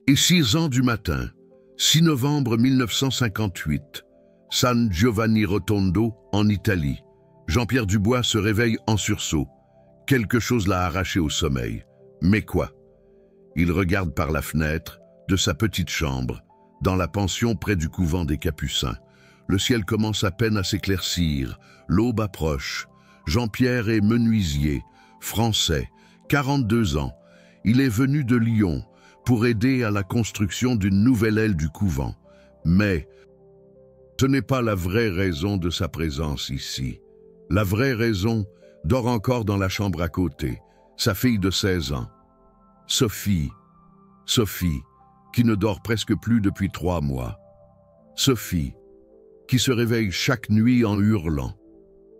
Et 6 ans du matin, 6 novembre 1958, San Giovanni Rotondo, en Italie. Jean-Pierre Dubois se réveille en sursaut. Quelque chose l'a arraché au sommeil. Mais quoi? Il regarde par la fenêtre de sa petite chambre, dans la pension près du couvent des Capucins. Le ciel commence à peine à s'éclaircir. L'aube approche. Jean-Pierre est menuisier, français, 42 ans. Il est venu de Lyon pour aider à la construction d'une nouvelle aile du couvent. Mais ce n'est pas la vraie raison de sa présence ici. La vraie raison dort encore dans la chambre à côté, sa fille de 16 ans. Sophie, qui ne dort presque plus depuis 3 mois. Sophie, qui se réveille chaque nuit en hurlant,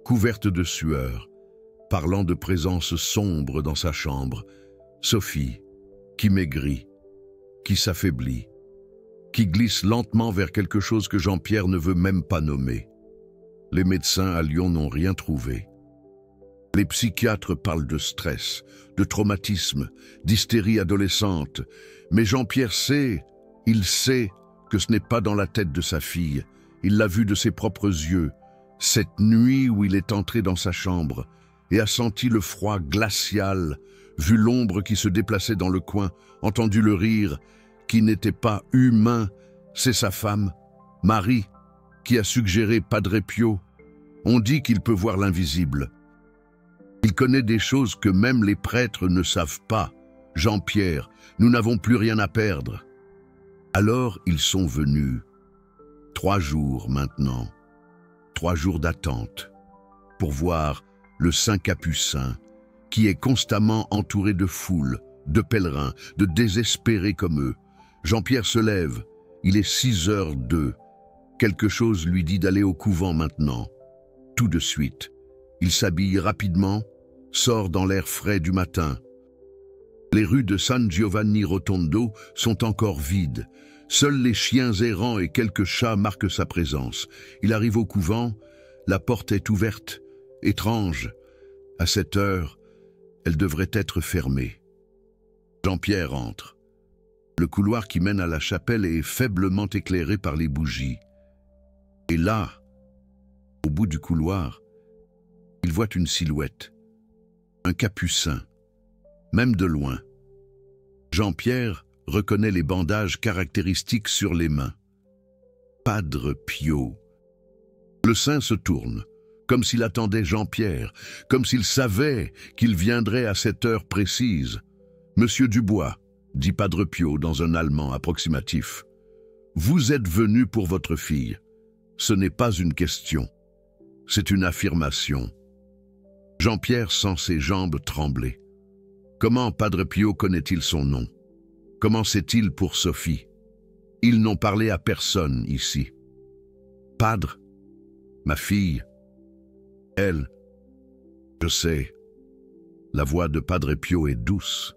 couverte de sueur, parlant de présences sombres dans sa chambre. Sophie, qui maigrit, qui s'affaiblit, qui glisse lentement vers quelque chose que Jean-Pierre ne veut même pas nommer. Les médecins à Lyon n'ont rien trouvé. Les psychiatres parlent de stress, de traumatisme, d'hystérie adolescente. Mais Jean-Pierre sait, il sait que ce n'est pas dans la tête de sa fille. Il l'a vu de ses propres yeux, cette nuit où il est entré dans sa chambre et a senti le froid glacial, vu l'ombre qui se déplaçait dans le coin, entendu le rire qui n'était pas humain. C'est sa femme, Marie, qui a suggéré Padre Pio. On dit qu'il peut voir l'invisible. Il connaît des choses que même les prêtres ne savent pas. Jean-Pierre, nous n'avons plus rien à perdre. Alors ils sont venus. 3 jours maintenant. 3 jours d'attente pour voir le Saint Capucin qui est constamment entouré de foules, de pèlerins, de désespérés comme eux. Jean-Pierre se lève. Il est 6h02. Quelque chose lui dit d'aller au couvent maintenant. Tout de suite, il s'habille rapidement, sort dans l'air frais du matin. Les rues de San Giovanni Rotondo sont encore vides. Seuls les chiens errants et quelques chats marquent sa présence. Il arrive au couvent, la porte est ouverte. Étrange, à cette heure, elle devrait être fermée. Jean-Pierre entre. Le couloir qui mène à la chapelle est faiblement éclairé par les bougies. Et là, au bout du couloir, il voit une silhouette, un capucin, même de loin. Jean-Pierre reconnaît les bandages caractéristiques sur les mains. Padre Pio. Le saint se tourne, comme s'il attendait Jean-Pierre, comme s'il savait qu'il viendrait à cette heure précise. « Monsieur Dubois », dit Padre Pio dans un allemand approximatif, « vous êtes venu pour votre fille. Ce n'est pas une question, c'est une affirmation. » Jean-Pierre sent ses jambes trembler. Comment Padre Pio connaît-il son nom? Comment sait-il pour Sophie? Ils n'ont parlé à personne ici. Padre, ma fille, elle, je sais. La voix de Padre Pio est douce,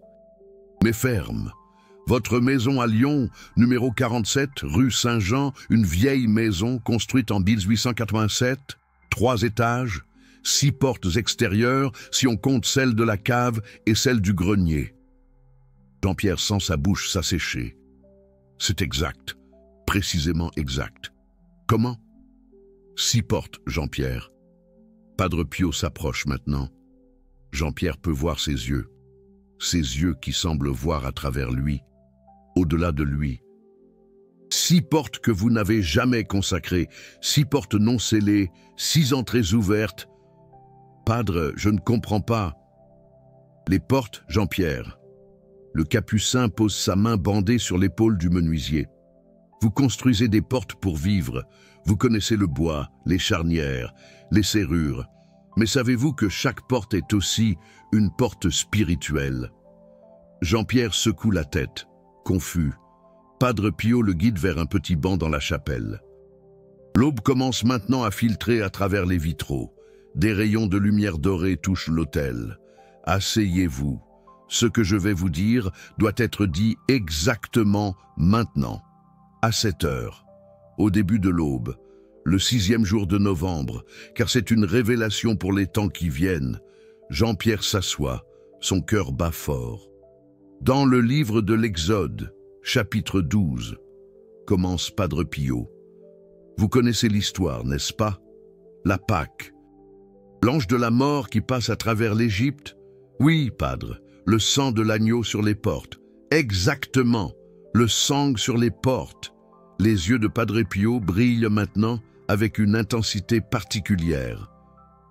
mais ferme. Votre maison à Lyon, numéro 47, rue Saint-Jean, une vieille maison construite en 1887, 3 étages, 6 portes extérieures, si on compte celle de la cave et celle du grenier. Jean-Pierre sent sa bouche s'assécher. C'est exact, précisément exact. Comment? 6 portes, Jean-Pierre. Padre Pio s'approche maintenant. Jean-Pierre peut voir ses yeux qui semblent voir à travers lui, au-delà de lui. 6 portes que vous n'avez jamais consacrées, 6 portes non scellées, 6 entrées ouvertes. Padre, je ne comprends pas. Les portes, Jean-Pierre. Le capucin pose sa main bandée sur l'épaule du menuisier. Vous construisez des portes pour vivre. Vous connaissez le bois, les charnières, les serrures. Mais savez-vous que chaque porte est aussi une porte spirituelle? Jean-Pierre secoue la tête, confus. Padre Pio le guide vers un petit banc dans la chapelle. L'aube commence maintenant à filtrer à travers les vitraux. Des rayons de lumière dorée touchent l'autel. Asseyez-vous. Ce que je vais vous dire doit être dit exactement maintenant, à cette heure, au début de l'aube, le 6e jour de novembre, car c'est une révélation pour les temps qui viennent. Jean-Pierre s'assoit, son cœur bat fort. Dans le livre de l'Exode, chapitre 12. Commence Padre Pio. Vous connaissez l'histoire, n'est-ce pas? La Pâque. L'ange de la mort qui passe à travers l'Égypte? Oui, Padre, le sang de l'agneau sur les portes. Exactement, le sang sur les portes. Les yeux de Padre Pio brillent maintenant avec une intensité particulière.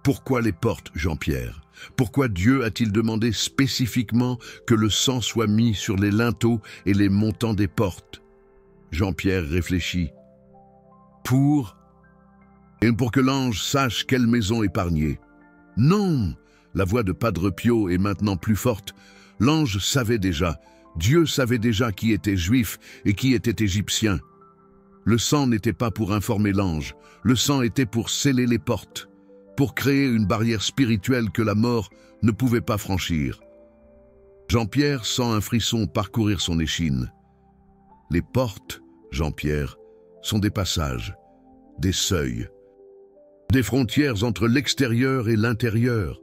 Pourquoi les portes, Jean-Pierre? Pourquoi Dieu a-t-il demandé spécifiquement que le sang soit mis sur les linteaux et les montants des portes? Jean-Pierre réfléchit. Pour que l'ange sache quelle maison épargner. Non, la voix de Padre Pio est maintenant plus forte. L'ange savait déjà, Dieu savait déjà qui était juif et qui était égyptien. Le sang n'était pas pour informer l'ange, le sang était pour sceller les portes, pour créer une barrière spirituelle que la mort ne pouvait pas franchir. Jean-Pierre sent un frisson parcourir son échine. Les portes, Jean-Pierre, sont des passages, des seuils, des frontières entre l'extérieur et l'intérieur,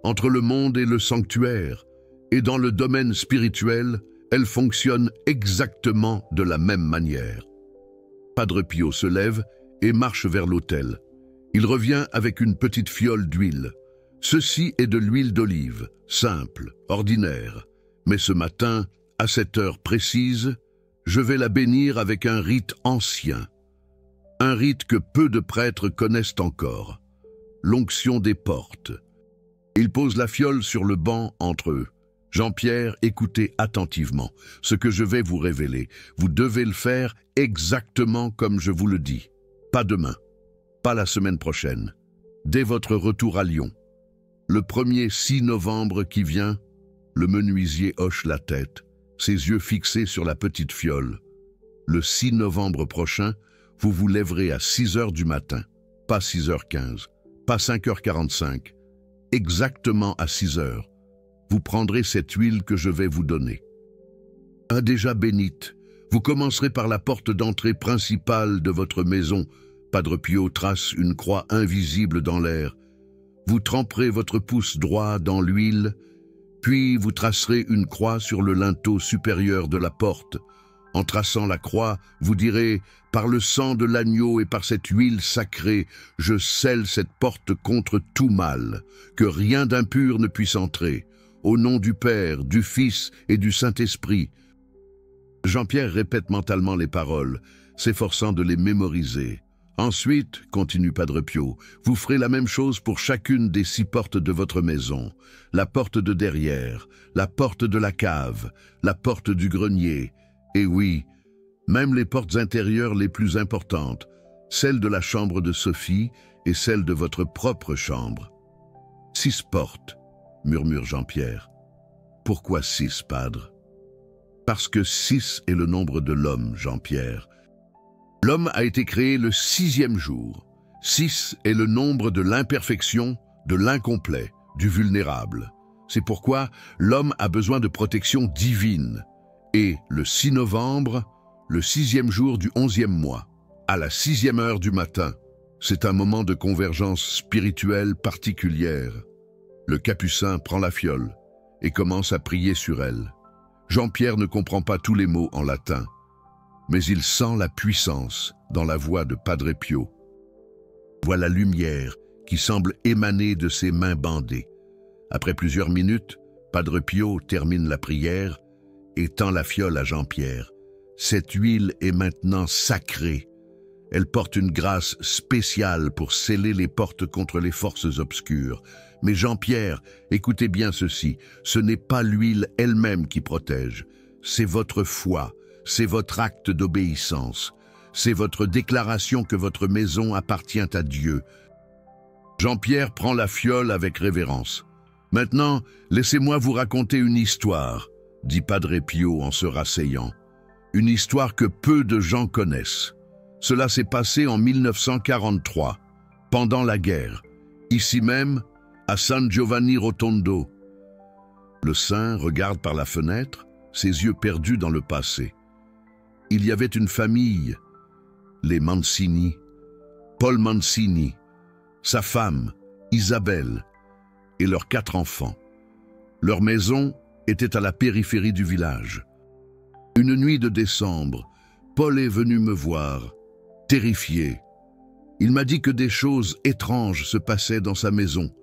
entre le monde et le sanctuaire, et dans le domaine spirituel, elles fonctionnent exactement de la même manière. Padre Pio se lève et marche vers l'autel. Il revient avec une petite fiole d'huile. Ceci est de l'huile d'olive, simple, ordinaire. Mais ce matin, à cette heure précise, je vais la bénir avec un rite ancien. Un rite que peu de prêtres connaissent encore. L'onction des portes. Il pose la fiole sur le banc entre eux. Jean-Pierre, écoutez attentivement ce que je vais vous révéler. Vous devez le faire exactement comme je vous le dis. Pas demain, pas la semaine prochaine, dès votre retour à Lyon. Le premier 6 novembre qui vient, le menuisier hoche la tête, ses yeux fixés sur la petite fiole. Le 6 novembre prochain, vous vous lèverez à 6 heures du matin, pas 6h15, pas 5h45, exactement à 6 heures. Vous prendrez cette huile que je vais vous donner. Déjà bénite, vous commencerez par la porte d'entrée principale de votre maison. Padre Pio trace une croix invisible dans l'air. Vous tremperez votre pouce droit dans l'huile, puis vous tracerez une croix sur le linteau supérieur de la porte. En traçant la croix, vous direz « Par le sang de l'agneau et par cette huile sacrée, je scelle cette porte contre tout mal, que rien d'impur ne puisse entrer. Au nom du Père, du Fils et du Saint-Esprit. » Jean-Pierre répète mentalement les paroles, s'efforçant de les mémoriser. Ensuite, continue Padre Pio, vous ferez la même chose pour chacune des 6 portes de votre maison. La porte de derrière, la porte de la cave, la porte du grenier. Et oui, même les portes intérieures les plus importantes, celle de la chambre de Sophie et celle de votre propre chambre. 6 portes, murmure Jean-Pierre. Pourquoi 6, Padre? Parce que 6 est le nombre de l'homme, Jean-Pierre. L'homme a été créé le 6e jour. 6 est le nombre de l'imperfection, de l'incomplet, du vulnérable. C'est pourquoi l'homme a besoin de protection divine. Et le 6 novembre, le 6e jour du 11e mois, à la 6e heure du matin, c'est un moment de convergence spirituelle particulière. Le capucin prend la fiole et commence à prier sur elle. Jean-Pierre ne comprend pas tous les mots en latin, mais il sent la puissance dans la voix de Padre Pio. Voit la lumière qui semble émaner de ses mains bandées. Après plusieurs minutes, Padre Pio termine la prière et tend la fiole à Jean-Pierre. Cette huile est maintenant sacrée. Elle porte une grâce spéciale pour sceller les portes contre les forces obscures. Mais Jean-Pierre, écoutez bien ceci, ce n'est pas l'huile elle-même qui protège. C'est votre foi, c'est votre acte d'obéissance. C'est votre déclaration que votre maison appartient à Dieu. Jean-Pierre prend la fiole avec révérence. Maintenant, laissez-moi vous raconter une histoire, dit Padre Pio en se rasseyant. Une histoire que peu de gens connaissent. Cela s'est passé en 1943, pendant la guerre, ici même, à San Giovanni Rotondo. Le saint regarde par la fenêtre, ses yeux perdus dans le passé. Il y avait une famille, les Mancini, Paul Mancini, sa femme, Isabelle, et leurs 4 enfants. Leur maison était à la périphérie du village. Une nuit de décembre, Paul est venu me voir, terrifié. Il m'a dit que des choses étranges se passaient dans sa maison,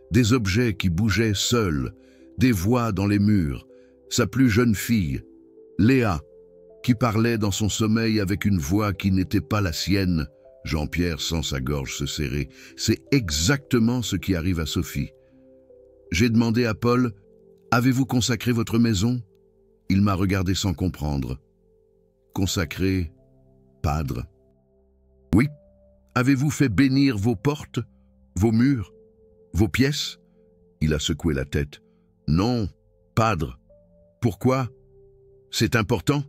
des objets qui bougeaient seuls, des voix dans les murs, sa plus jeune fille, Léa, qui parlait dans son sommeil avec une voix qui n'était pas la sienne. Jean-Pierre sent sa gorge se serrer. C'est exactement ce qui arrive à Sophie. J'ai demandé à Paul, « Avez-vous consacré votre maison ?» Il m'a regardé sans comprendre. « Consacré, padre ?»« Oui. Avez-vous fait bénir vos portes, vos murs, vos pièces ?» Il a secoué la tête. « Non, padre. Pourquoi? C'est important ?»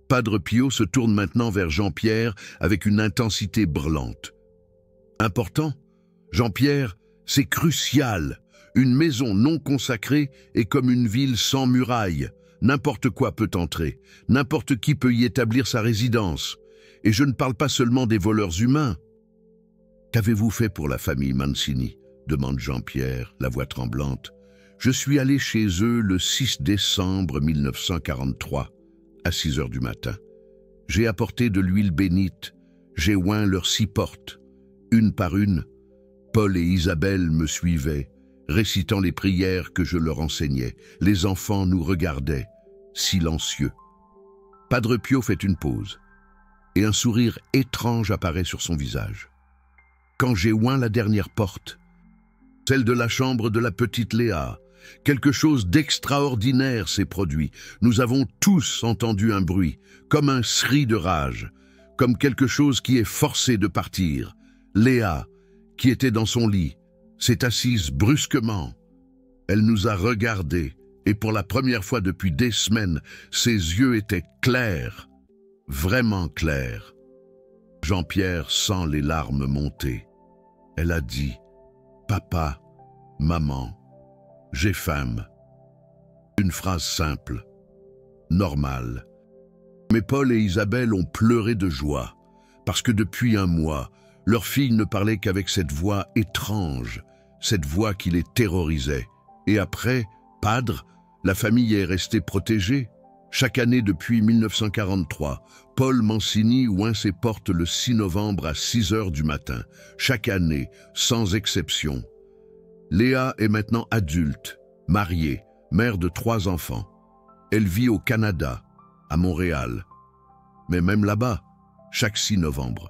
Padre Pio se tourne maintenant vers Jean-Pierre avec une intensité brûlante. « Important? Jean-Pierre, c'est crucial. Une maison non consacrée est comme une ville sans murailles. N'importe quoi peut entrer. N'importe qui peut y établir sa résidence. Et je ne parle pas seulement des voleurs humains. »« Qu'avez-vous fait pour la famille Mancini ?» demande Jean-Pierre, la voix tremblante. « Je suis allé chez eux le 6 décembre 1943, à 6 heures du matin. J'ai apporté de l'huile bénite. J'ai oint leurs 6 portes. Une par une, Paul et Isabelle me suivaient, récitant les prières que je leur enseignais. Les enfants nous regardaient, silencieux. Padre Pio fait une pause, et un sourire étrange apparaît sur son visage. Quand j'ai oint la dernière porte, celle de la chambre de la petite Léa, quelque chose d'extraordinaire s'est produit. Nous avons tous entendu un bruit, comme un cri de rage, comme quelque chose qui est forcé de partir. Léa, qui était dans son lit, s'est assise brusquement. Elle nous a regardés, et pour la première fois depuis des semaines, ses yeux étaient clairs, vraiment clairs. Jean-Pierre sent les larmes monter. Elle a dit « Papa, maman, j'ai faim ». Une phrase simple, normale. Mais Paul et Isabelle ont pleuré de joie, parce que depuis un mois, leur fille ne parlait qu'avec cette voix étrange, cette voix qui les terrorisait. Et après, padre, la famille est restée protégée. Chaque année depuis 1943, Paul Mancini oint ses portes le 6 novembre à 6 heures du matin. Chaque année, sans exception. Léa est maintenant adulte, mariée, mère de 3 enfants. Elle vit au Canada, à Montréal. Mais même là-bas, chaque 6 novembre.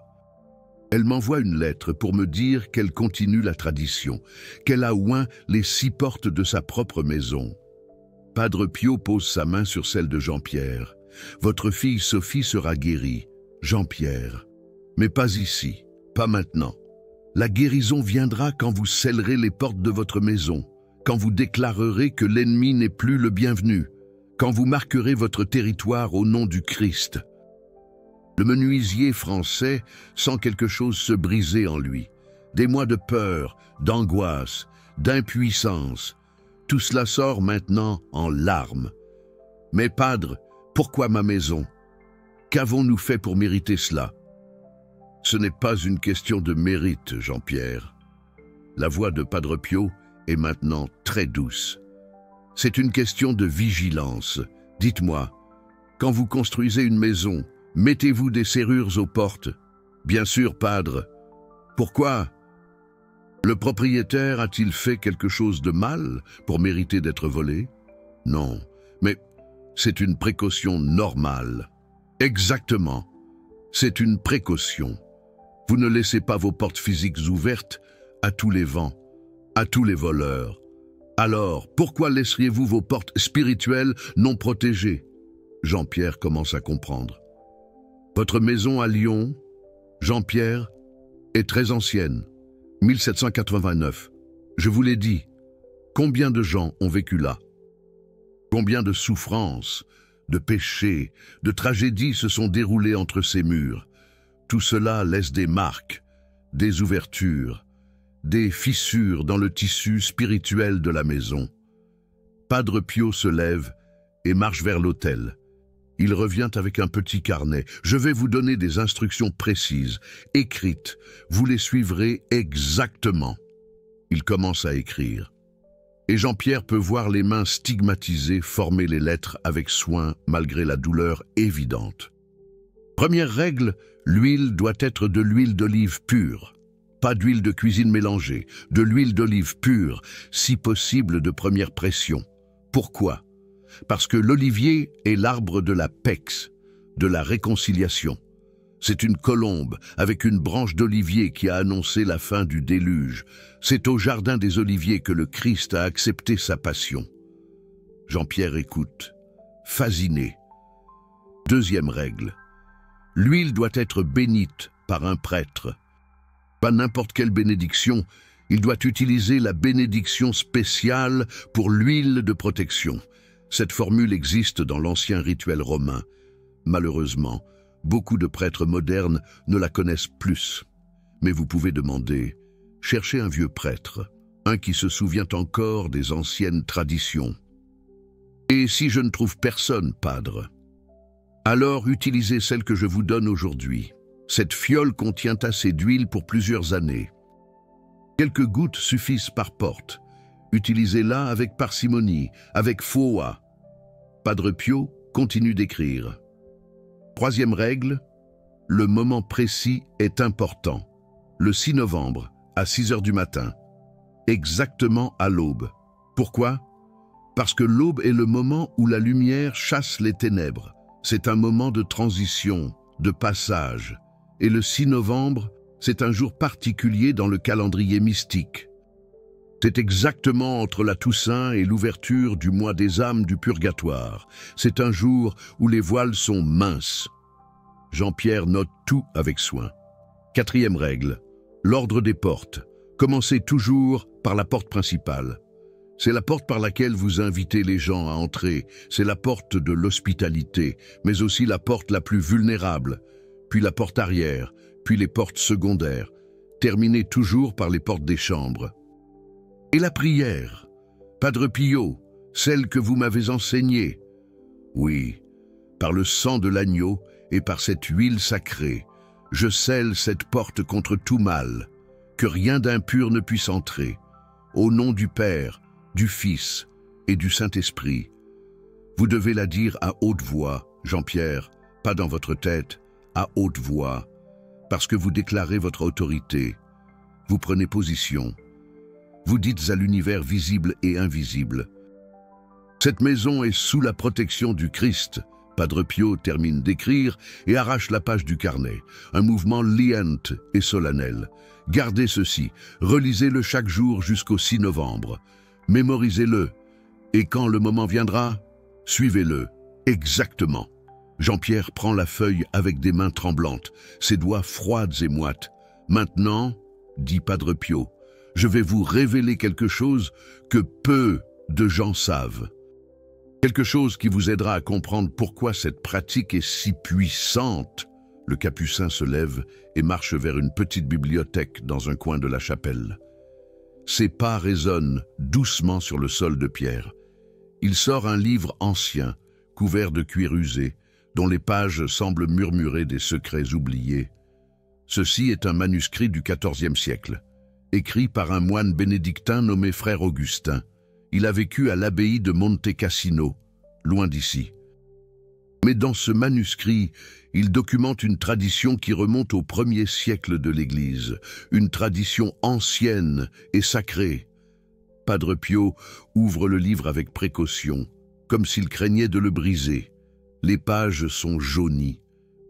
Elle m'envoie une lettre pour me dire qu'elle continue la tradition, qu'elle a oint les 6 portes de sa propre maison. Padre Pio pose sa main sur celle de Jean-Pierre. « Votre fille Sophie sera guérie, Jean-Pierre. Mais pas ici, pas maintenant. La guérison viendra quand vous scellerez les portes de votre maison, quand vous déclarerez que l'ennemi n'est plus le bienvenu, quand vous marquerez votre territoire au nom du Christ. » Le menuisier français sent quelque chose se briser en lui. Des mois de peur, d'angoisse, d'impuissance. Tout cela sort maintenant en larmes. « Mais padre, pourquoi ma maison? Qu'avons-nous fait pour mériter cela ?» Ce n'est pas une question de mérite, Jean-Pierre. La voix de Padre Pio est maintenant très douce. C'est une question de vigilance. Dites-moi, quand vous construisez une maison, mettez-vous des serrures aux portes? Bien sûr, padre. Pourquoi? Le propriétaire a-t-il fait quelque chose de mal pour mériter d'être volé? Non, mais c'est une précaution normale. Exactement. C'est une précaution. Vous ne laissez pas vos portes physiques ouvertes à tous les vents, à tous les voleurs. Alors, pourquoi laisseriez-vous vos portes spirituelles non protégées? Jean-Pierre commence à comprendre. Votre maison à Lyon, Jean-Pierre, est très ancienne, 1789. Je vous l'ai dit, combien de gens ont vécu là? Combien de souffrances, de péchés, de tragédies se sont déroulées entre ces murs? Tout cela laisse des marques, des ouvertures, des fissures dans le tissu spirituel de la maison. Padre Pio se lève et marche vers l'autel. Il revient avec un petit carnet. Je vais vous donner des instructions précises, écrites. Vous les suivrez exactement. Il commence à écrire. Et Jean-Pierre peut voir les mains stigmatisées former les lettres avec soin malgré la douleur évidente. Première règle, l'huile doit être de l'huile d'olive pure. Pas d'huile de cuisine mélangée, de l'huile d'olive pure, si possible de première pression. Pourquoi? Parce que l'olivier est l'arbre de la paix, de la réconciliation. C'est une colombe avec une branche d'olivier qui a annoncé la fin du déluge. C'est au jardin des oliviers que le Christ a accepté sa passion. Jean-Pierre écoute, fasciné. Deuxième règle, l'huile doit être bénite par un prêtre. Pas n'importe quelle bénédiction, il doit utiliser la bénédiction spéciale pour l'huile de protection. Cette formule existe dans l'ancien rituel romain. Malheureusement, beaucoup de prêtres modernes ne la connaissent plus. Mais vous pouvez demander, cherchez un vieux prêtre, un qui se souvient encore des anciennes traditions. Et si je ne trouve personne, padre, alors utilisez celle que je vous donne aujourd'hui. Cette fiole contient assez d'huile pour plusieurs années. Quelques gouttes suffisent par porte. Utilisez-la avec parcimonie, avec foi. Padre Pio continue d'écrire. Troisième règle, le moment précis est important. Le 6 novembre, à 6 heures du matin, exactement à l'aube. Pourquoi? Parce que l'aube est le moment où la lumière chasse les ténèbres. C'est un moment de transition, de passage. Et le 6 novembre, c'est un jour particulier dans le calendrier mystique. C'est exactement entre la Toussaint et l'ouverture du mois des âmes du purgatoire. C'est un jour où les voiles sont minces. Jean-Pierre note tout avec soin. Quatrième règle, l'ordre des portes. Commencez toujours par la porte principale. C'est la porte par laquelle vous invitez les gens à entrer. C'est la porte de l'hospitalité, mais aussi la porte la plus vulnérable. Puis la porte arrière, puis les portes secondaires. Terminez toujours par les portes des chambres. Et la prière, Padre Pio, celle que vous m'avez enseignée. Oui, par le sang de l'agneau et par cette huile sacrée, je scelle cette porte contre tout mal, que rien d'impur ne puisse entrer. Au nom du Père, du Fils et du Saint-Esprit. Vous devez la dire à haute voix, Jean-Pierre, pas dans votre tête, à haute voix, parce que vous déclarez votre autorité. Vous prenez position. Vous dites à l'univers visible et invisible. Cette maison est sous la protection du Christ. Padre Pio termine d'écrire et arrache la page du carnet. Un mouvement lient et solennel. Gardez ceci, relisez-le chaque jour jusqu'au 6 novembre. Mémorisez-le, et quand le moment viendra, suivez-le, exactement. Jean-Pierre prend la feuille avec des mains tremblantes, ses doigts froides et moites. Maintenant, dit Padre Pio, je vais vous révéler quelque chose que peu de gens savent. Quelque chose qui vous aidera à comprendre pourquoi cette pratique est si puissante. Le capucin se lève et marche vers une petite bibliothèque dans un coin de la chapelle. Ses pas résonnent doucement sur le sol de pierre. Il sort un livre ancien, couvert de cuir usé, dont les pages semblent murmurer des secrets oubliés. Ceci est un manuscrit du XIVe siècle, écrit par un moine bénédictin nommé frère Augustin. Il a vécu à l'abbaye de Monte Cassino, loin d'ici. Mais dans ce manuscrit, il documente une tradition qui remonte au 1er siècle de l'Église, une tradition ancienne et sacrée. Padre Pio ouvre le livre avec précaution, comme s'il craignait de le briser. Les pages sont jaunies,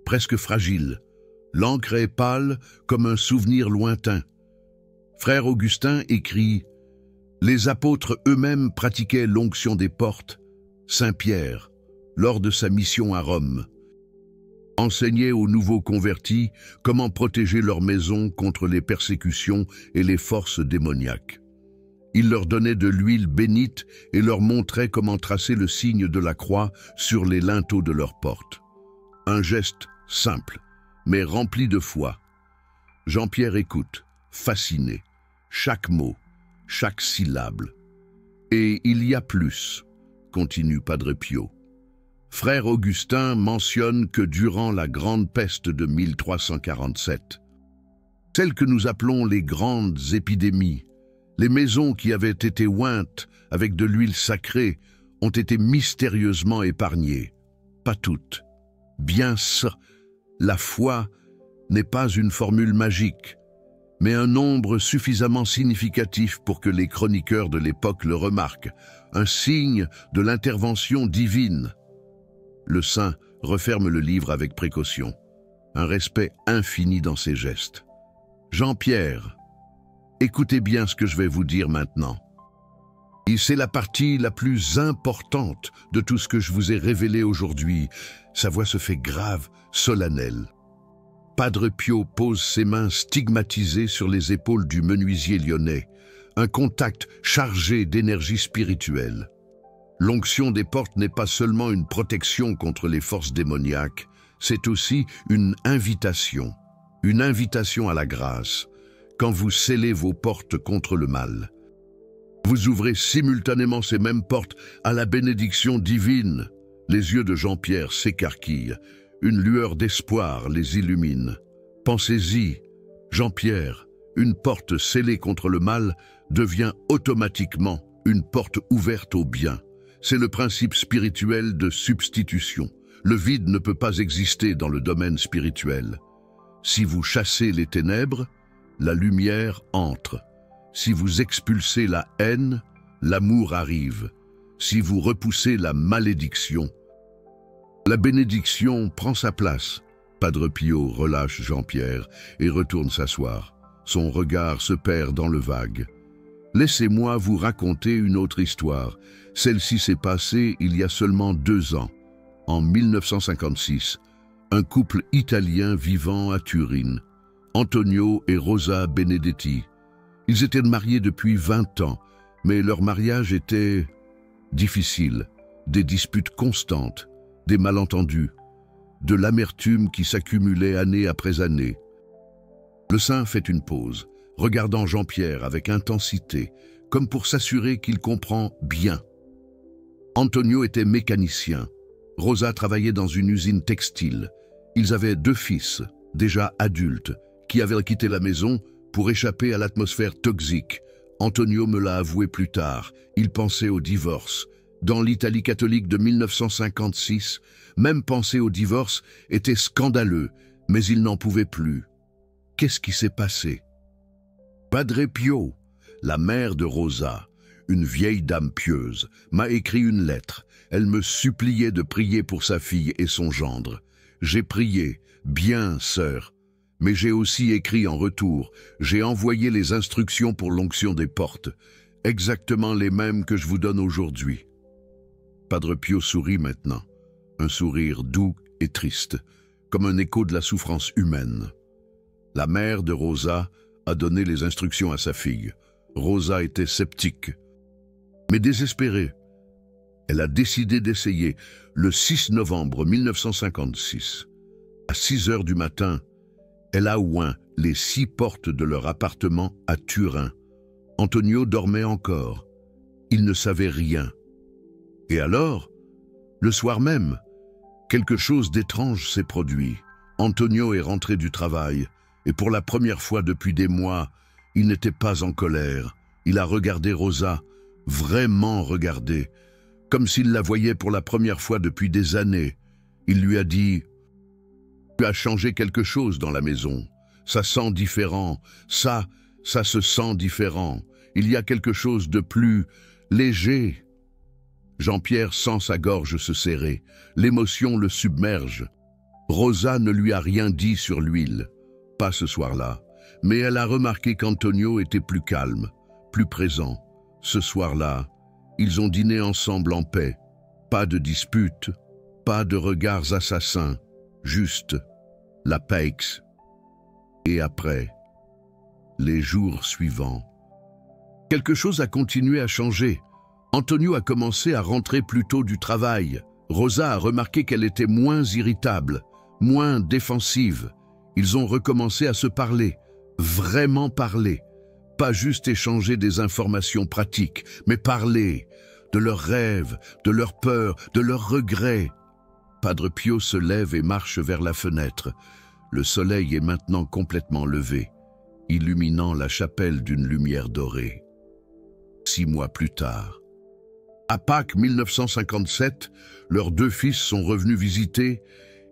presque fragiles. L'encre est pâle comme un souvenir lointain. Frère Augustin écrit « Les apôtres eux-mêmes pratiquaient l'onction des portes, Saint Pierre, lors de sa mission à Rome. Enseignait aux nouveaux convertis comment protéger leur maison contre les persécutions et les forces démoniaques. Il leur donnait de l'huile bénite et leur montrait comment tracer le signe de la croix sur les linteaux de leurs portes. Un geste simple, mais rempli de foi. Jean-Pierre écoute, fasciné, chaque mot, chaque syllabe. Et il y a plus, continue Padre Pio. Frère Augustin mentionne que durant la grande peste de 1347, celle que nous appelons les grandes épidémies, Les maisons qui avaient été ointes avec de l'huile sacrée ont été mystérieusement épargnées. Pas toutes. Bien ça, la foi n'est pas une formule magique, mais un nombre suffisamment significatif pour que les chroniqueurs de l'époque le remarquent, un signe de l'intervention divine. Le saint referme le livre avec précaution, un respect infini dans ses gestes. Jean-Pierre, écoutez bien ce que je vais vous dire maintenant. Et c'est la partie la plus importante de tout ce que je vous ai révélé aujourd'hui. Sa voix se fait grave, solennelle. Padre Pio pose ses mains stigmatisées sur les épaules du menuisier lyonnais, un contact chargé d'énergie spirituelle. L'onction des portes n'est pas seulement une protection contre les forces démoniaques, c'est aussi une invitation à la grâce, quand vous scellez vos portes contre le mal. Vous ouvrez simultanément ces mêmes portes à la bénédiction divine. Les yeux de Jean-Pierre s'écarquillent. Une lueur d'espoir les illumine. Pensez-y, Jean-Pierre, une porte scellée contre le mal devient automatiquement une porte ouverte au bien. C'est le principe spirituel de substitution. Le vide ne peut pas exister dans le domaine spirituel. Si vous chassez les ténèbres, la lumière entre. Si vous expulsez la haine, l'amour arrive. Si vous repoussez la malédiction, la bénédiction prend sa place. Padre Pio relâche Jean-Pierre et retourne s'asseoir. Son regard se perd dans le vague. Laissez-moi vous raconter une autre histoire. Celle-ci s'est passée il y a seulement 2 ans. En 1956, un couple italien vivant à Turin, Antonio et Rosa Benedetti. Ils étaient mariés depuis 20 ans, mais leur mariage était difficile, des disputes constantes, des malentendus, de l'amertume qui s'accumulait année après année. Le saint fait une pause, regardant Jean-Pierre avec intensité, comme pour s'assurer qu'il comprend bien. Antonio était mécanicien. Rosa travaillait dans une usine textile. Ils avaient 2 fils, déjà adultes, qui avaient quitté la maison pour échapper à l'atmosphère toxique. Antonio me l'a avoué plus tard, il pensait au divorce. Dans l'Italie catholique de 1956, même penser au divorce était scandaleux, mais il n'en pouvait plus. Qu'est-ce qui s'est passé? Padre Pio, la mère de Rosa, une vieille dame pieuse, m'a écrit une lettre. Elle me suppliait de prier pour sa fille et son gendre. J'ai prié, bien, sœur, mais j'ai aussi écrit en retour. J'ai envoyé les instructions pour l'onction des portes, exactement les mêmes que je vous donne aujourd'hui. Padre Pio sourit maintenant, un sourire doux et triste, comme un écho de la souffrance humaine. La mère de Rosa a donné les instructions à sa fille. Rosa était sceptique, mais désespérée. Elle a décidé d'essayer. Le 6 novembre 1956, à 6 heures du matin, elle a oint les 6 portes de leur appartement à Turin. Antonio dormait encore. Il ne savait rien. Et alors, le soir même, quelque chose d'étrange s'est produit. Antonio est rentré du travail, et pour la première fois depuis des mois, il n'était pas en colère. Il a regardé Rosa, vraiment regardé, comme s'il la voyait pour la première fois depuis des années. Il lui a dit « Tu as changé quelque chose dans la maison. Ça sent différent. Ça se sent différent. Il y a quelque chose de plus léger. » Jean-Pierre sent sa gorge se serrer. L'émotion le submerge. Rosa ne lui a rien dit sur l'huile. Pas ce soir-là. Mais elle a remarqué qu'Antonio était plus calme, plus présent. Ce soir-là, ils ont dîné ensemble en paix. Pas de dispute, pas de regards assassins. Juste la paix. Et après, les jours suivants, quelque chose a continué à changer. Antonio a commencé à rentrer plus tôt du travail. Rosa a remarqué qu'elle était moins irritable, moins défensive. Ils ont recommencé à se parler, vraiment parler. Pas juste échanger des informations pratiques, mais parler de leurs rêves, de leurs peurs, de leurs regrets. Padre Pio se lève et marche vers la fenêtre. Le soleil est maintenant complètement levé, illuminant la chapelle d'une lumière dorée. 6 mois plus tard. À Pâques 1957, leurs 2 fils sont revenus visiter.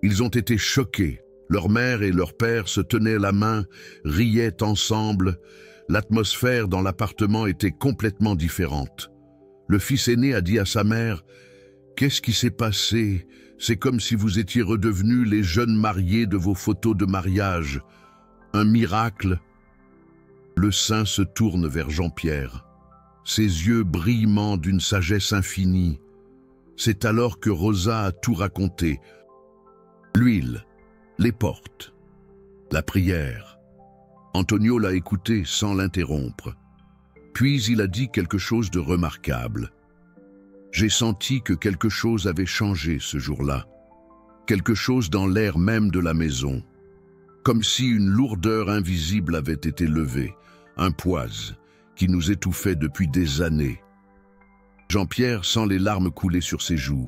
Ils ont été choqués. Leur mère et leur père se tenaient la main, riaient ensemble. L'atmosphère dans l'appartement était complètement différente. Le fils aîné a dit à sa mère « Qu'est-ce qui s'est passé? C'est comme si vous étiez redevenus les jeunes mariés de vos photos de mariage. Un miracle ?» Le saint se tourne vers Jean-Pierre, ses yeux brillements d'une sagesse infinie. C'est alors que Rosa a tout raconté. L'huile, les portes, la prière. Antonio l'a écouté sans l'interrompre. Puis il a dit quelque chose de remarquable. J'ai senti que quelque chose avait changé ce jour-là. Quelque chose dans l'air même de la maison. Comme si une lourdeur invisible avait été levée, un poids qui nous étouffait depuis des années. Jean-Pierre sent les larmes couler sur ses joues,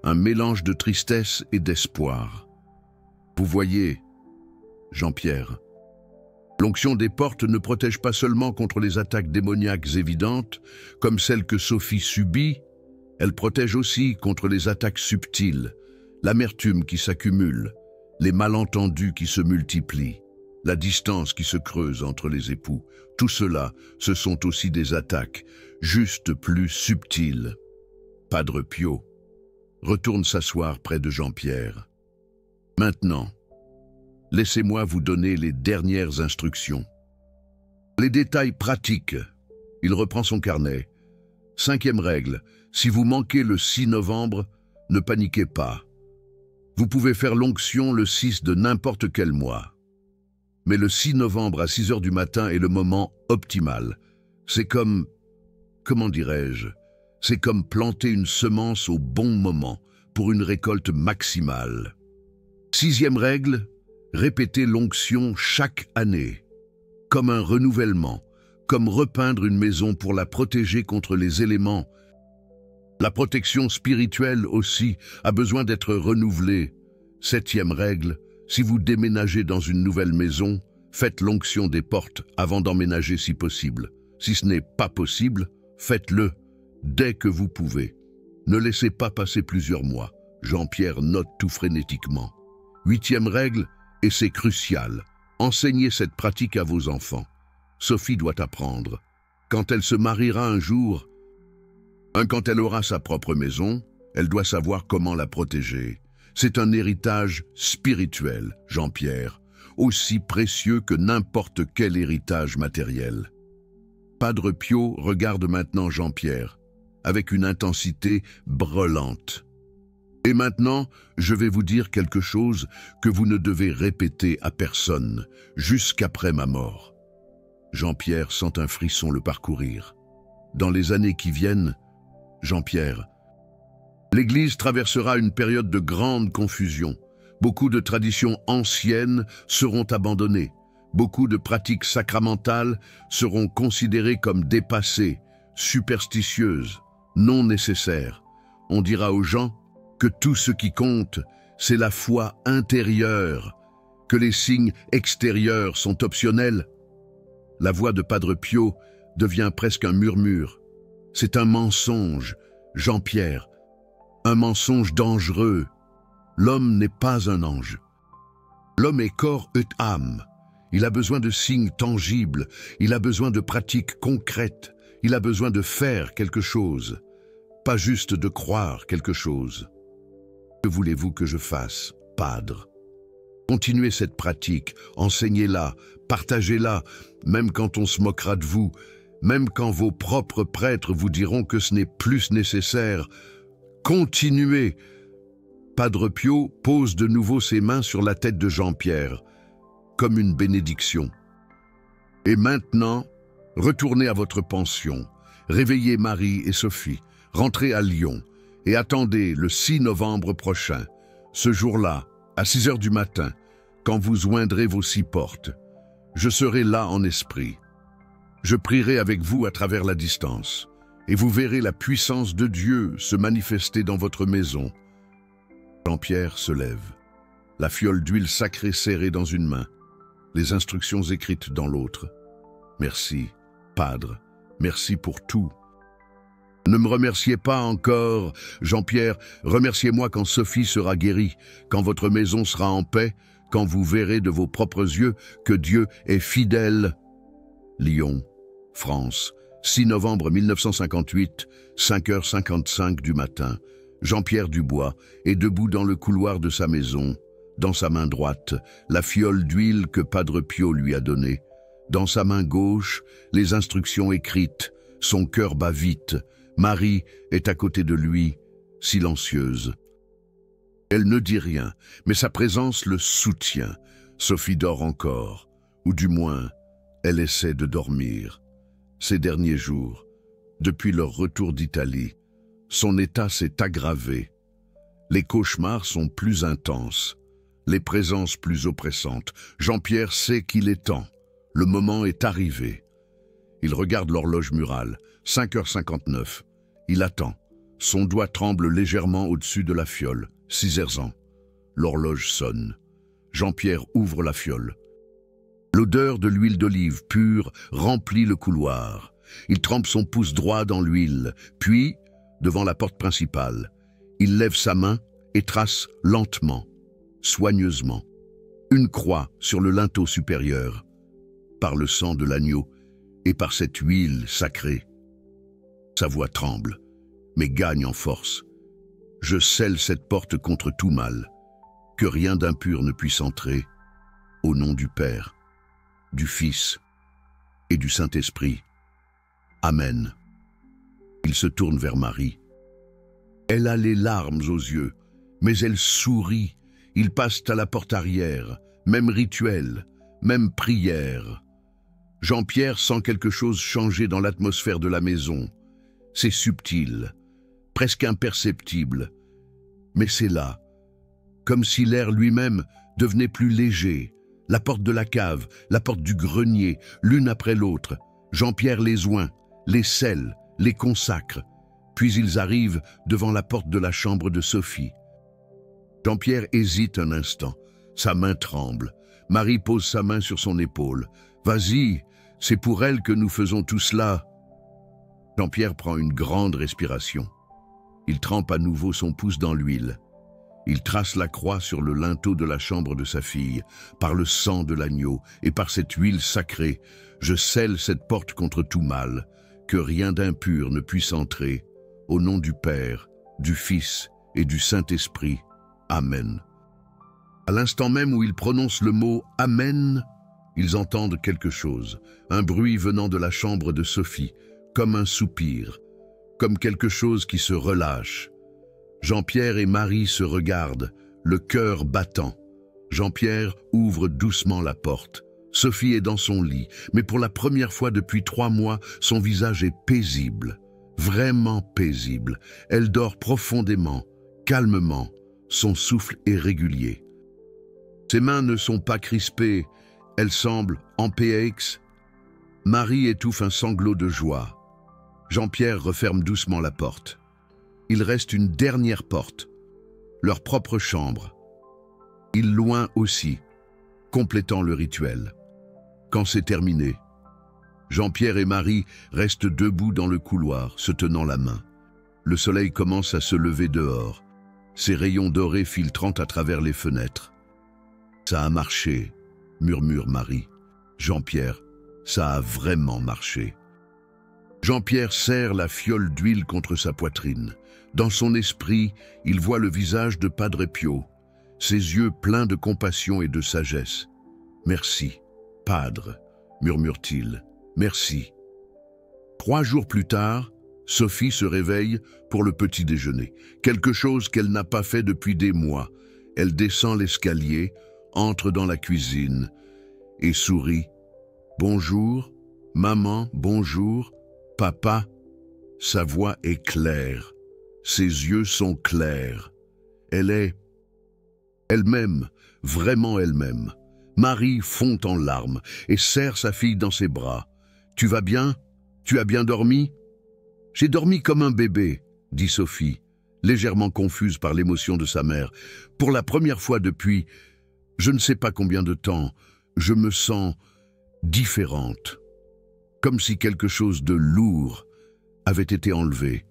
un mélange de tristesse et d'espoir. Vous voyez, Jean-Pierre, l'onction des portes ne protège pas seulement contre les attaques démoniaques évidentes, comme celles que Sophie subit, elle protège aussi contre les attaques subtiles, l'amertume qui s'accumule, les malentendus qui se multiplient, la distance qui se creuse entre les époux. Tout cela, ce sont aussi des attaques, juste plus subtiles. Padre Pio retourne s'asseoir près de Jean-Pierre. Maintenant, laissez-moi vous donner les dernières instructions. Les détails pratiques. Il reprend son carnet. 5e règle, si vous manquez le 6 novembre, ne paniquez pas. Vous pouvez faire l'onction le 6 de n'importe quel mois. Mais le 6 novembre à 6 heures du matin est le moment optimal. C'est comme, comment dirais-je, c'est comme planter une semence au bon moment pour une récolte maximale. 6e règle, répétez l'onction chaque année, comme un renouvellement, comme repeindre une maison pour la protéger contre les éléments. La protection spirituelle aussi a besoin d'être renouvelée. 7e règle, si vous déménagez dans une nouvelle maison, faites l'onction des portes avant d'emménager si possible. Si ce n'est pas possible, faites-le dès que vous pouvez. Ne laissez pas passer plusieurs mois. Jean-Pierre note tout frénétiquement. 8e règle, et c'est crucial, enseignez cette pratique à vos enfants. Sophie doit apprendre. Quand elle se mariera un jour, quand elle aura sa propre maison, elle doit savoir comment la protéger. C'est un héritage spirituel, Jean-Pierre, aussi précieux que n'importe quel héritage matériel. Padre Pio regarde maintenant Jean-Pierre, avec une intensité brûlante. Et maintenant, je vais vous dire quelque chose que vous ne devez répéter à personne, jusqu'après ma mort. Jean-Pierre sent un frisson le parcourir. Dans les années qui viennent, Jean-Pierre, l'Église traversera une période de grande confusion. Beaucoup de traditions anciennes seront abandonnées. Beaucoup de pratiques sacramentales seront considérées comme dépassées, superstitieuses, non nécessaires. On dira aux gens que tout ce qui compte, c'est la foi intérieure, que les signes extérieurs sont optionnels. La voix de Padre Pio devient presque un murmure. C'est un mensonge, Jean-Pierre, un mensonge dangereux. L'homme n'est pas un ange. L'homme est corps et âme. Il a besoin de signes tangibles, il a besoin de pratiques concrètes, il a besoin de faire quelque chose, pas juste de croire quelque chose. Que voulez-vous que je fasse, Padre? Continuez cette pratique, enseignez-la, partagez-la, même quand on se moquera de vous, même quand vos propres prêtres vous diront que ce n'est plus nécessaire. Continuez. Padre Pio pose de nouveau ses mains sur la tête de Jean-Pierre, comme une bénédiction. Et maintenant, retournez à votre pension, réveillez Marie et Sophie, rentrez à Lyon et attendez le 6 novembre prochain, ce jour-là, à 6 heures du matin, quand vous joindrez vos 6 portes. Je serai là en esprit. Je prierai avec vous à travers la distance, et vous verrez la puissance de Dieu se manifester dans votre maison. Jean-Pierre se lève, la fiole d'huile sacrée serrée dans une main, les instructions écrites dans l'autre. Merci, Padre, Merci pour tout. Ne me remerciez pas encore, Jean-Pierre, remerciez-moi quand Sophie sera guérie, quand votre maison sera en paix, quand vous verrez de vos propres yeux que Dieu est fidèle. Lyon, France, 6 novembre 1958, 5h55 du matin. Jean-Pierre Dubois est debout dans le couloir de sa maison. Dans sa main droite, la fiole d'huile que Padre Pio lui a donnée. Dans sa main gauche, les instructions écrites. Son cœur bat vite. Marie est à côté de lui, silencieuse. Elle ne dit rien, mais sa présence le soutient. Sophie dort encore, ou du moins, elle essaie de dormir. Ces derniers jours, depuis leur retour d'Italie, son état s'est aggravé. Les cauchemars sont plus intenses, les présences plus oppressantes. Jean-Pierre sait qu'il est temps. Le moment est arrivé. Il regarde l'horloge murale, 5h59. Il attend. Son doigt tremble légèrement au-dessus de la fiole. 6h. L'horloge sonne. Jean-Pierre ouvre la fiole. L'odeur de l'huile d'olive pure remplit le couloir. Il trempe son pouce droit dans l'huile, puis, devant la porte principale, il lève sa main et trace lentement, soigneusement, une croix sur le linteau supérieur, par le sang de l'agneau et par cette huile sacrée. Sa voix tremble, mais gagne en force. Je scelle cette porte contre tout mal, que rien d'impur ne puisse entrer, au nom du Père, du Fils et du Saint-Esprit. Amen. Il se tourne vers Marie. Elle a les larmes aux yeux, mais elle sourit. Ils passent à la porte arrière, même rituel, même prière. Jean-Pierre sent quelque chose changer dans l'atmosphère de la maison. C'est subtil, presque imperceptible, mais c'est là, comme si l'air lui-même devenait plus léger. La porte de la cave, la porte du grenier, l'une après l'autre. Jean-Pierre les oint, les scelle, les consacre. Puis ils arrivent devant la porte de la chambre de Sophie. Jean-Pierre hésite un instant. Sa main tremble. Marie pose sa main sur son épaule. « Vas-y, c'est pour elle que nous faisons tout cela. » Jean-Pierre prend une grande respiration. Il trempe à nouveau son pouce dans l'huile. Il trace la croix sur le linteau de la chambre de sa fille, par le sang de l'agneau et par cette huile sacrée. Je scelle cette porte contre tout mal, que rien d'impur ne puisse entrer. Au nom du Père, du Fils et du Saint-Esprit. Amen. À l'instant même où ils prononcent le mot « Amen », ils entendent quelque chose, un bruit venant de la chambre de Sophie, comme un soupir, comme quelque chose qui se relâche. Jean-Pierre et Marie se regardent, le cœur battant. Jean-Pierre ouvre doucement la porte. Sophie est dans son lit, mais pour la première fois depuis 3 mois, son visage est paisible, vraiment paisible. Elle dort profondément, calmement, son souffle est régulier. Ses mains ne sont pas crispées, elles semblent en PX. Marie étouffe un sanglot de joie. Jean-Pierre referme doucement la porte. Il reste une dernière porte, leur propre chambre. Il loin aussi, complétant le rituel. Quand c'est terminé, Jean-Pierre et Marie restent debout dans le couloir, se tenant la main. Le soleil commence à se lever dehors, ses rayons dorés filtrant à travers les fenêtres. « Ça a marché », murmure Marie. « Jean-Pierre, ça a vraiment marché. » Jean-Pierre serre la fiole d'huile contre sa poitrine. Dans son esprit, il voit le visage de Padre Pio, ses yeux pleins de compassion et de sagesse. « Merci, Padre », murmure-t-il, « merci. » 3 jours plus tard, Sophie se réveille pour le petit déjeuner, quelque chose qu'elle n'a pas fait depuis des mois. Elle descend l'escalier, entre dans la cuisine et sourit. « Bonjour, maman, bonjour, papa. » Sa voix est claire, ses yeux sont clairs. Elle est elle-même, vraiment elle-même. Marie fond en larmes et serre sa fille dans ses bras. « Tu vas bien? Tu as bien dormi ?»« J'ai dormi comme un bébé, » dit Sophie, légèrement confuse par l'émotion de sa mère. « Pour la première fois depuis, je ne sais pas combien de temps, je me sens différente. » comme si quelque chose de lourd avait été enlevé.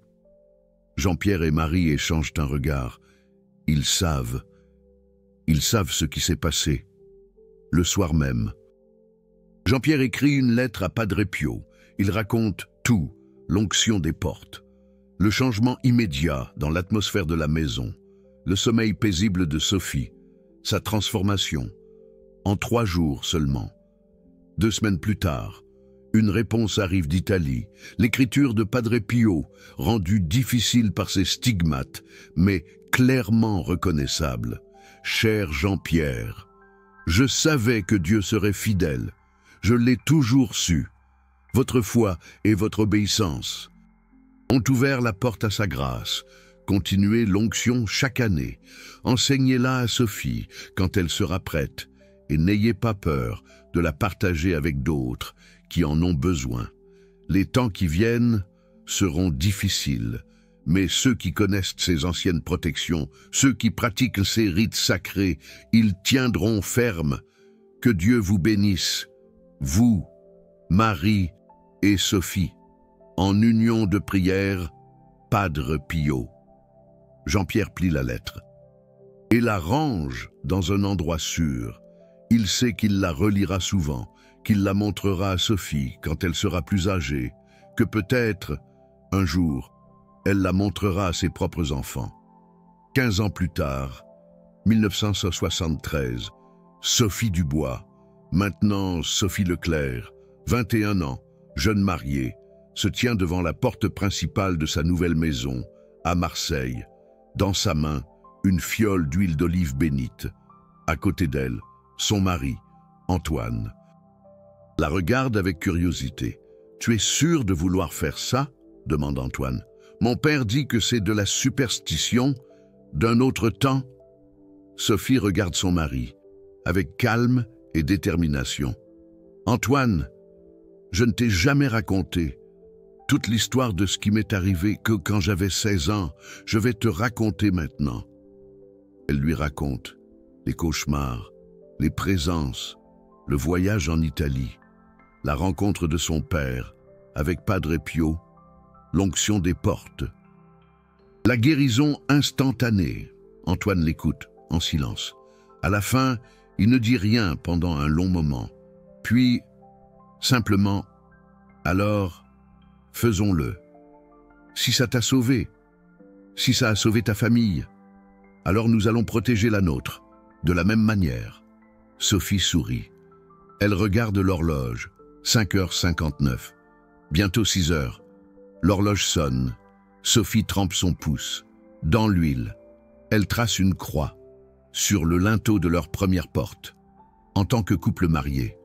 Jean-Pierre et Marie échangent un regard. Ils savent ce qui s'est passé. Le soir même, Jean-Pierre écrit une lettre à Padre Pio. Il raconte tout, l'onction des portes, le changement immédiat dans l'atmosphère de la maison, le sommeil paisible de Sophie, sa transformation. En 3 jours seulement. 2 semaines plus tard, une réponse arrive d'Italie, l'écriture de Padre Pio, rendue difficile par ses stigmates, mais clairement reconnaissable. Cher Jean-Pierre, je savais que Dieu serait fidèle. Je l'ai toujours su. Votre foi et votre obéissance ont ouvert la porte à sa grâce. Continuez l'onction chaque année. Enseignez-la à Sophie quand elle sera prête. Et n'ayez pas peur de la partager avec d'autres qui en ont besoin. Les temps qui viennent seront difficiles, mais ceux qui connaissent ces anciennes protections, ceux qui pratiquent ces rites sacrés, ils tiendront ferme. Que Dieu vous bénisse, vous, Marie et Sophie, en union de prière, Padre Pio. Jean-Pierre plie la lettre et la range dans un endroit sûr. Il sait qu'il la relira souvent, qu'il la montrera à Sophie quand elle sera plus âgée, que peut-être, un jour, elle la montrera à ses propres enfants. 15 ans plus tard, 1973, Sophie Dubois, maintenant Sophie Leclerc, 21 ans, jeune mariée, se tient devant la porte principale de sa nouvelle maison, à Marseille. Dans sa main, une fiole d'huile d'olive bénite. À côté d'elle, son mari, Antoine, la regarde avec curiosité. « Tu es sûr de vouloir faire ça ?» demande Antoine. « Mon père dit que c'est de la superstition, d'un autre temps. » Sophie regarde son mari, avec calme et détermination. « Antoine, je ne t'ai jamais raconté toute l'histoire de ce qui m'est arrivé que quand j'avais 16 ans. Je vais te raconter maintenant. » Elle lui raconte les cauchemars, les présences, le voyage en Italie, la rencontre de son père avec Padre Pio, l'onction des portes. La guérison instantanée. Antoine l'écoute, en silence. À la fin, il ne dit rien pendant un long moment. Puis, simplement, « Alors, faisons-le. Si ça t'a sauvé, si ça a sauvé ta famille, alors nous allons protéger la nôtre, de la même manière. » Sophie sourit. Elle regarde l'horloge, 5h59. Bientôt 6h. L'horloge sonne. Sophie trempe son pouce. Dans l'huile, elle trace une croix sur le linteau de leur première porte, en tant que couple marié.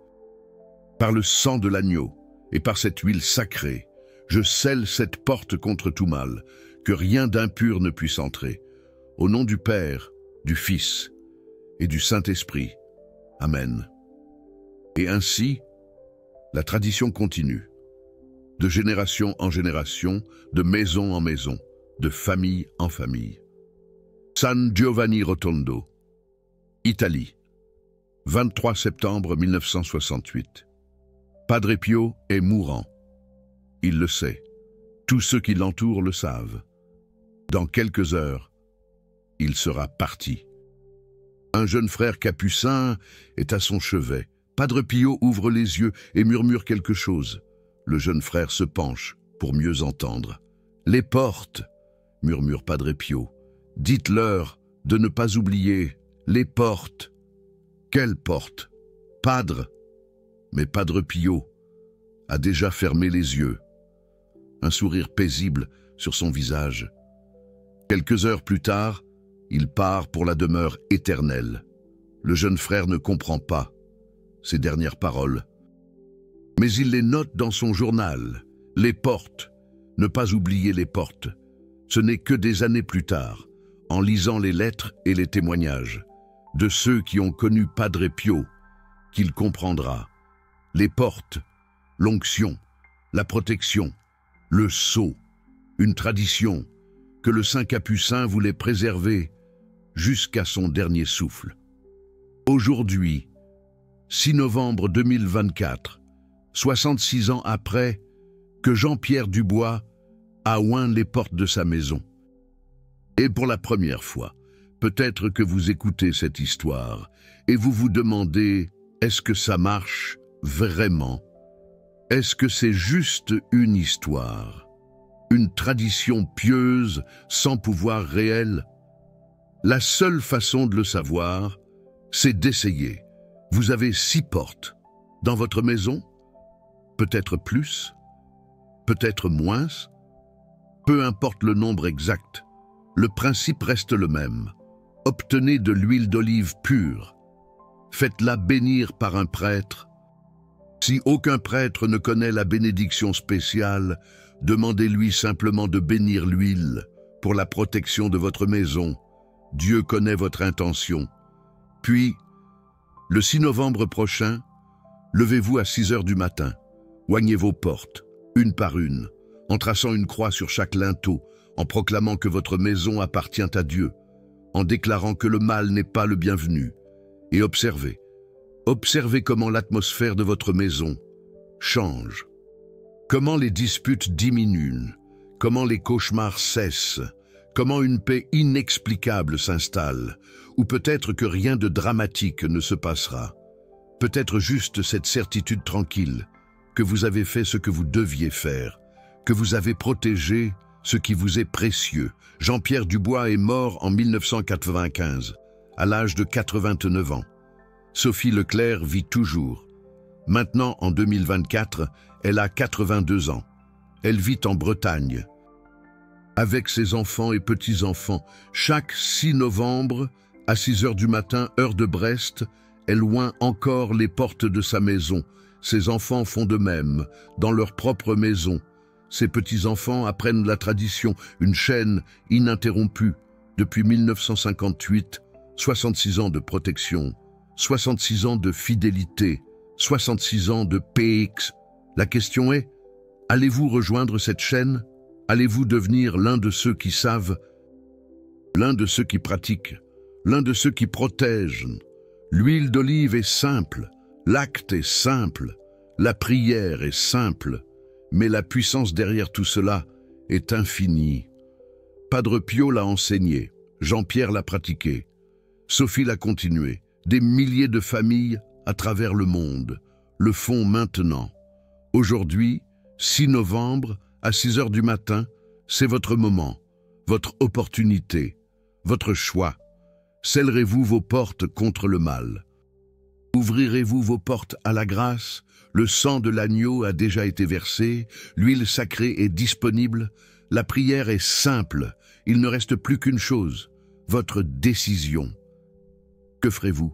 Par le sang de l'agneau et par cette huile sacrée, je scelle cette porte contre tout mal, que rien d'impur ne puisse entrer. Au nom du Père, du Fils et du Saint-Esprit. Amen. Et ainsi, la tradition continue. De génération en génération, de maison en maison, de famille en famille. San Giovanni Rotondo, Italie, 23 septembre 1968. Padre Pio est mourant. Il le sait. Tous ceux qui l'entourent le savent. Dans quelques heures, il sera parti. Un jeune frère capucin est à son chevet. Padre Pio ouvre les yeux et murmure quelque chose. Le jeune frère se penche pour mieux entendre. « Les portes !» murmure Padre Pio. « Dites-leur de ne pas oublier les portes. » « Quelles portes ? Padre !» Mais Padre Pio a déjà fermé les yeux. Un sourire paisible sur son visage. Quelques heures plus tard, il part pour la demeure éternelle. Le jeune frère ne comprend pas ces dernières paroles. Mais il les note dans son journal. Les portes. Ne pas oublier les portes. Ce n'est que des années plus tard, en lisant les lettres et les témoignages de ceux qui ont connu Padre Pio, qu'il comprendra. Les portes, l'onction, la protection, le sceau, une tradition que le Saint Capucin voulait préserver jusqu'à son dernier souffle. Aujourd'hui, 6 novembre 2024, 66 ans après, que Jean-Pierre Dubois a oint les portes de sa maison. Et pour la première fois, peut-être que vous écoutez cette histoire et vous vous demandez, est-ce que ça marche vraiment? Est-ce que c'est juste une histoire? Une tradition pieuse sans pouvoir réel? La seule façon de le savoir, c'est d'essayer. Vous avez 6 portes. Dans votre maison? Peut-être plus? Peut-être moins? Peu importe le nombre exact, le principe reste le même. Obtenez de l'huile d'olive pure. Faites-la bénir par un prêtre. Si aucun prêtre ne connaît la bénédiction spéciale, demandez-lui simplement de bénir l'huile pour la protection de votre maison. Dieu connaît votre intention. Puis, le 6 novembre prochain, levez-vous à 6 heures du matin. Oignez vos portes, une par une, en traçant une croix sur chaque linteau, en proclamant que votre maison appartient à Dieu, en déclarant que le mal n'est pas le bienvenu. Et observez. Observez comment l'atmosphère de votre maison change. Comment les disputes diminuent, comment les cauchemars cessent, comment une paix inexplicable s'installe, ou peut-être que rien de dramatique ne se passera. Peut-être juste cette certitude tranquille, que vous avez fait ce que vous deviez faire, que vous avez protégé ce qui vous est précieux. Jean-Pierre Dubois est mort en 1995, à l'âge de 89 ans. Sophie Leclerc vit toujours. Maintenant, en 2024, elle a 82 ans. Elle vit en Bretagne. Avec ses enfants et petits-enfants, chaque 6 novembre, à 6 heures du matin, heure de Brest, elle oint encore les portes de sa maison. Ses enfants font de même, dans leur propre maison. Ses petits-enfants apprennent la tradition, une chaîne ininterrompue. Depuis 1958, 66 ans de protection, 66 ans de fidélité, 66 ans de PX. La question est, allez-vous rejoindre cette chaîne? Allez-vous devenir l'un de ceux qui savent, l'un de ceux qui pratiquent, l'un de ceux qui protègent? L'huile d'olive est simple, l'acte est simple, la prière est simple, mais la puissance derrière tout cela est infinie. Padre Pio l'a enseigné, Jean-Pierre l'a pratiqué, Sophie l'a continué, des milliers de familles à travers le monde le font maintenant. Aujourd'hui, 6 novembre, à 6 heures du matin, c'est votre moment, votre opportunité, votre choix. Scellerez-vous vos portes contre le mal? Ouvrirez-vous vos portes à la grâce? Le sang de l'agneau a déjà été versé, l'huile sacrée est disponible, la prière est simple, il ne reste plus qu'une chose, votre décision. Que ferez-vous?